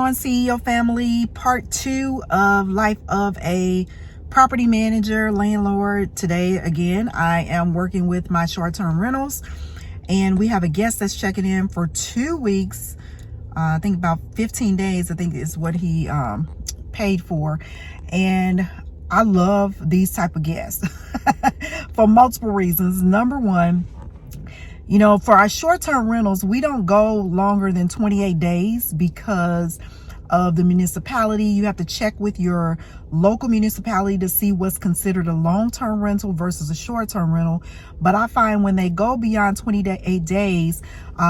on, CEO family? Part 2 of Life of a Property Manager, Landlord. Today, again, I am working with my short-term rentals, and we have a guest that's checking in for 2 weeks. I think about 15 days, I think is what he paid for. And I love these type of guests for multiple reasons. Number one, you know, for our short-term rentals, we don't go longer than 28 days because of the municipality. You have to check with your local municipality to see what's considered a long-term rental versus a short-term rental. But I find when they go beyond 28 days,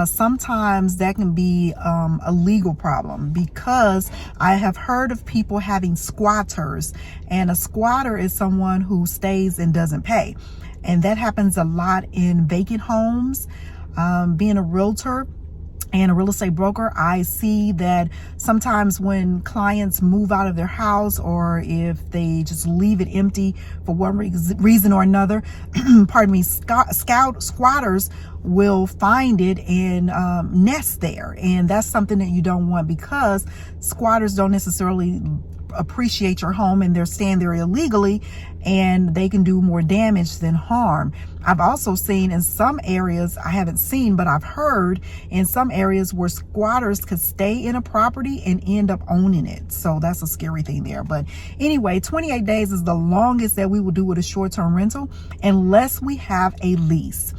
sometimes that can be a legal problem, because I have heard of people having squatters, and a squatter is someone who stays and doesn't pay. And that happens a lot in vacant homes. Being a realtor and a real estate broker, I see that sometimes when clients move out of their house, or if they just leave it empty for one reason or another, pardon me, squatters will find it and nest there. And that's something that you don't want, because squatters don't necessarily appreciate your home, and they're staying there illegally, and they can do more damage than harm. I've also seen in some areas, I haven't seen, but I've heard in some areas where squatters could stay in a property and end up owning it. So that's a scary thing there. But anyway, 28 days is the longest that we will do with a short-term rental, unless we have a lease.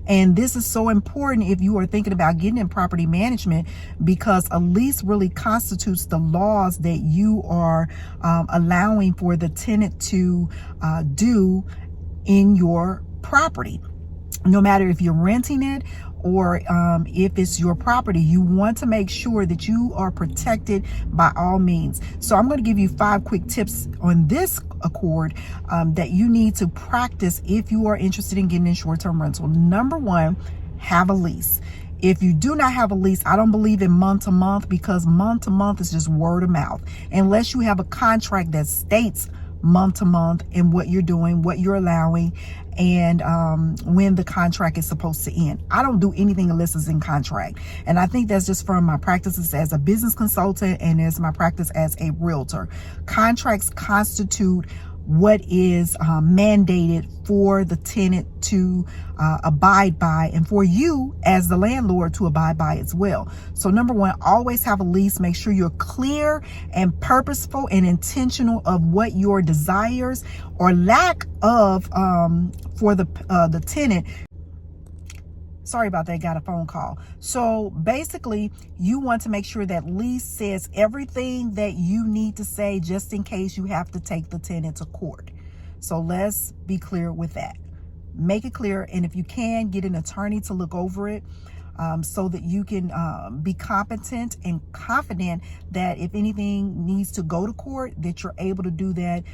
And this is so important if you are thinking about getting in property management, because a lease really constitutes the laws that you are allowing for the tenant to do in your property. No matter if you're renting it or if it's your property, you want to make sure that you are protected by all means. So I'm going to give you 5 quick tips on this accord that you need to practice if you are interested in getting in short-term rental. Number 1, have a lease. If you do not have a lease, I don't believe in month to month, because month to month is just word of mouth. Unless you have a contract that states month to month and what you're doing, what you're allowing, and when the contract is supposed to end. I don't do anything unless it's in contract. And I think that's just from my practices as a business consultant and as my practice as a realtor. Contracts constitute what is mandated for the tenant to abide by, and for you as the landlord to abide by as well. So number 1, always have a lease. Make sure you're clear and purposeful and intentional of what your desires or lack of for the tenant. Sorry about that, got a phone call. So basically, you want to make sure that lease says everything that you need to say, just in case you have to take the tenant to court. So let's be clear with that. Make it clear, and if you can, get an attorney to look over it, so that you can be competent and confident that if anything needs to go to court, that you're able to do that.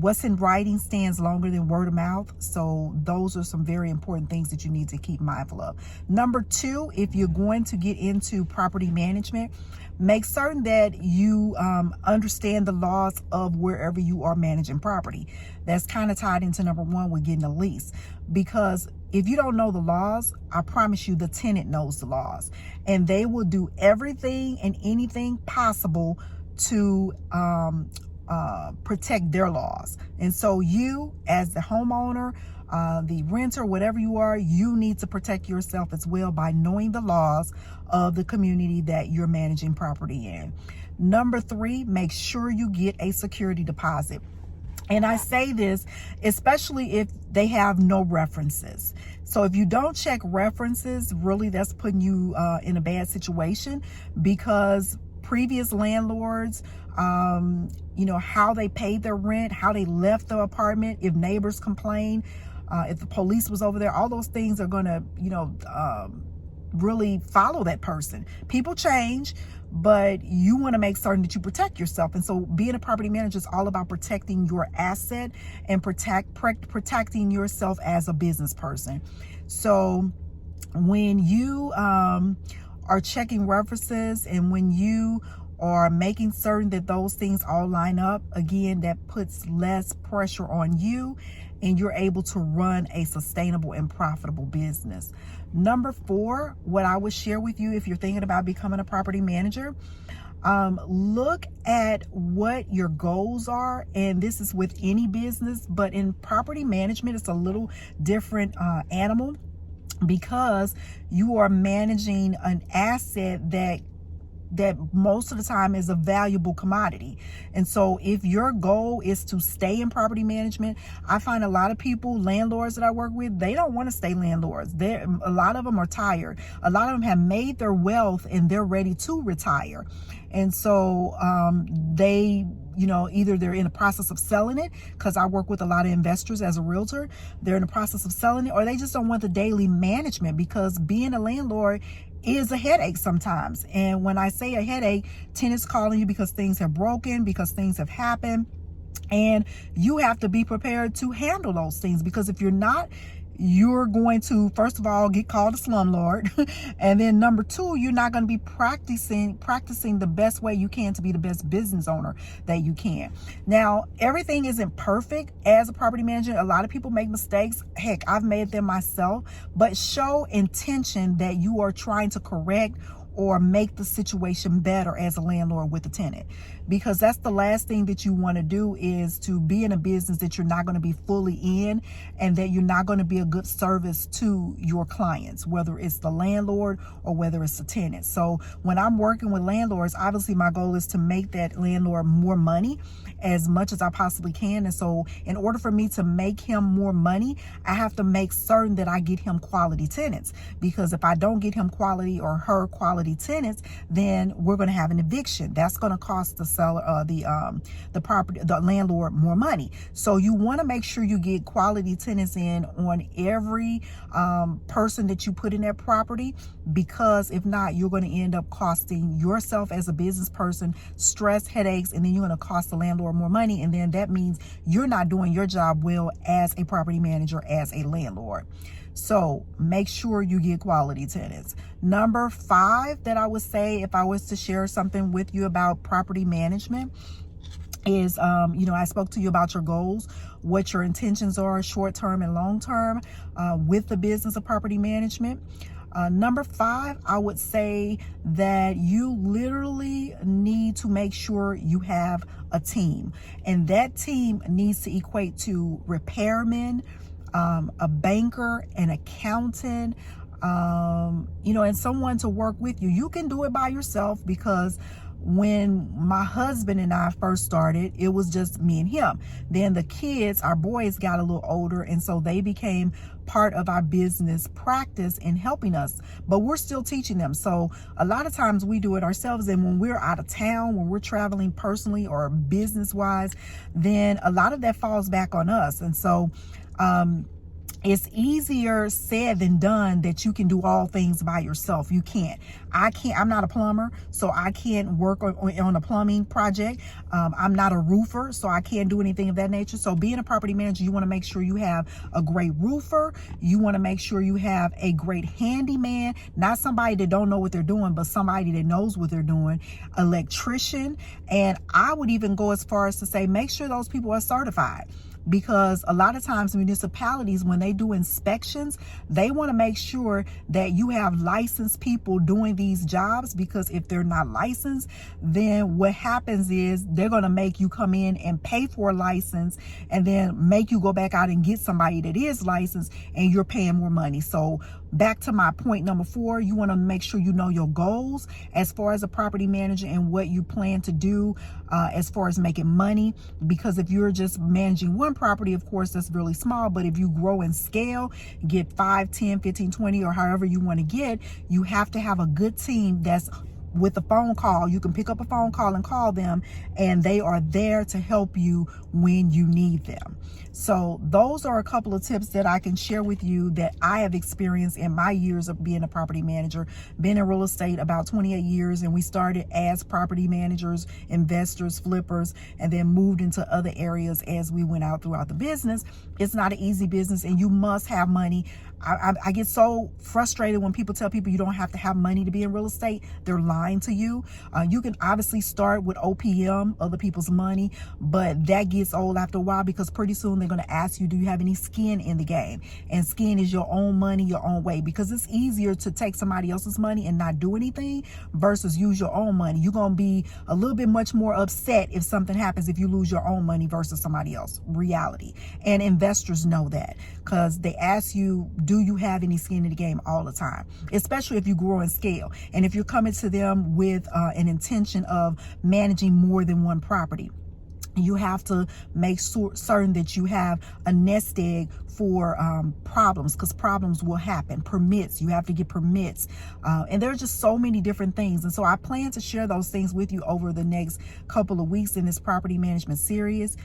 What's in writing stands longer than word of mouth. So those are some very important things that you need to keep mindful of. Number 2, if you're going to get into property management, make certain that you understand the laws of wherever you are managing property. That's kind of tied into number 1 with getting a lease, because if you don't know the laws, I promise you the tenant knows the laws, and they will do everything and anything possible to protect their laws. And so you, as the homeowner, the renter, whatever you are, you need to protect yourself as well by knowing the laws of the community that you're managing property in. Number 3, make sure you get a security deposit. And I say this especially if they have no references. So if you don't check references, really that's putting you in a bad situation, because previous landlords, you know, how they paid their rent, how they left the apartment, if neighbors complain, if the police was over there, all those things are going to, you know, really follow that person. People change, but you want to make certain that you protect yourself. And so being a property manager is all about protecting your asset and protecting yourself as a business person. So when you are checking references, and when you are making certain that those things all line up, again, that puts less pressure on you, and you're able to run a sustainable and profitable business. Number 4, what I would share with you if you're thinking about becoming a property manager, Look at what your goals are, and this is with any business, but in property management, it's a little different animal, because you are managing an asset that most of the time is a valuable commodity. And so if your goal is to stay in property management, I find a lot of people, landlords that I work with, they don't want to stay landlords. A lot of them are tired. A lot of them have made their wealth and they're ready to retire. And so they, either they're in the process of selling it, because I work with a lot of investors as a realtor. They're in the process of selling it, or they just don't want the daily management, because being a landlord is a headache sometimes. And when I say a headache, tenants calling you because things have broken, because things have happened, and you have to be prepared to handle those things, because if you're not, you're going to, first of all, get called a slumlord. And then number two, you're not going to be practicing the best way you can to be the best business owner that you can. Now, everything isn't perfect as a property manager. A lot of people make mistakes. Heck, I've made them myself. But show intention that you are trying to correct or make the situation better as a landlord with a tenant, because that's the last thing that you want to do, is to be in a business that you're not going to be fully in, and that you're not going to be a good service to your clients, whether it's the landlord or whether it's the tenant. So when I'm working with landlords, obviously my goal is to make that landlord more money as much as I possibly can. And so in order for me to make him more money, I have to make certain that I get him quality tenants, because if I don't get him quality or her quality tenants, then we're going to have an eviction. That's going to cost the seller, the landlord, more money. So you want to make sure you get quality tenants in on every person that you put in that property, because if not, you're going to end up costing yourself as a business person stress, headaches, and then you're going to cost the landlord more money, and then that means you're not doing your job well as a property manager, as a landlord. So make sure you get quality tenants. Number 5 that I would say, if I was to share something with you about property management, is I spoke to you about your goals, what your intentions are, short-term and long-term, with the business of property management. Number 5, I would say that you literally need to make sure you have a team, and that team needs to equate to repairmen, a banker, an accountant, and someone to work with you. You can do it by yourself, because when my husband and I first started, it was just me and him. Then the kids, our boys, got a little older, and so they became part of our business practice in helping us, but we're still teaching them. So a lot of times we do it ourselves, and when we're out of town, when we're traveling personally or business wise, then a lot of that falls back on us. And so it's easier said than done that you can do all things by yourself. You can't. I'm not a plumber, so I can't work on a plumbing project. I'm not a roofer, so I can't do anything of that nature. So being a property manager, you want to make sure you have a great roofer. You want to make sure you have a great handyman, not somebody that don't know what they're doing, but somebody that knows what they're doing, electrician. And I would even go as far as to say, make sure those people are certified. Because a lot of times municipalities, when they do inspections, they want to make sure that you have licensed people doing these jobs, because if they're not licensed, then what happens is they're going to make you come in and pay for a license, and then make you go back out and get somebody that is licensed, and you're paying more money. So back to my point number 4, you want to make sure you know your goals as far as a property manager and what you plan to do as far as making money. Because if you're just managing one property, of course, that's really small. But if you grow in scale, get 5, 10, 15, 20, or however you want to get, you have to have a good team that's with a phone call. You can pick up a phone call and call them, and they are there to help you when you need them. So those are a couple of tips that I can share with you that I have experienced in my years of being a property manager. Been in real estate about 28 years, and we started as property managers, investors, flippers, and then moved into other areas as we went out throughout the business. It's not an easy business, and you must have money. I get so frustrated when people tell people you don't have to have money to be in real estate. They're lying. lying to you. You can obviously start with OPM, other people's money, but that gets old after a while, because pretty soon they're going to ask you, do you have any skin in the game? And skin is your own money, your own way, because it's easier to take somebody else's money and not do anything versus use your own money. You're going to be a little bit much more upset if something happens if you lose your own money versus somebody else. Reality. And investors know that, because they ask you, do you have any skin in the game all the time, especially if you grow in scale and if you're coming to them with an intention of managing more than one property. You have to make certain that you have a nest egg for problems, because problems will happen. Permits, you have to get permits, and there's just so many different things. And so I plan to share those things with you over the next couple of weeks in this property management series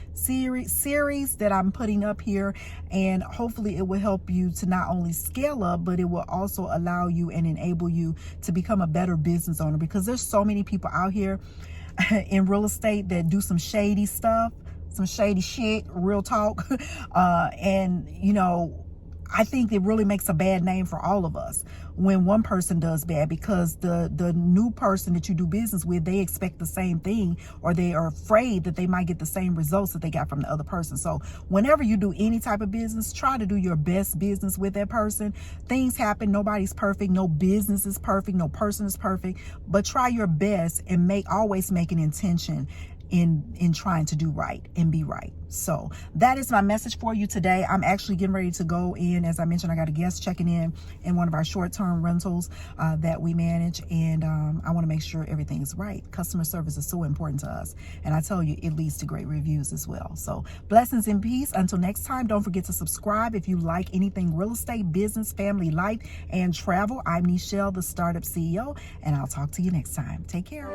that I'm putting up here, and hopefully it will help you to not only scale up, but it will also allow you and enable you to become a better business owner, because there's so many people out here in real estate that do some shady stuff, some shady shit, real talk. And you know, I think it really makes a bad name for all of us when one person does bad, because the new person that you do business with, they expect the same thing, or they are afraid that they might get the same results that they got from the other person. So whenever you do any type of business, try to do your best business with that person. Things happen. Nobody's perfect. No business is perfect. No person is perfect. But try your best and always make an intention in trying to do right and be right. So that is my message for you today. I'm actually getting ready to go in. As I mentioned, I got a guest checking in one of our short-term rentals that we manage, and I want to make sure everything is right. Customer service is so important to us, and I tell you, it leads to great reviews as well. So blessings and peace. Until next time, don't forget to subscribe if you like anything real estate, business, family, life, and travel. I'm Nichelle, the Startup CEO, and I'll talk to you next time. Take care.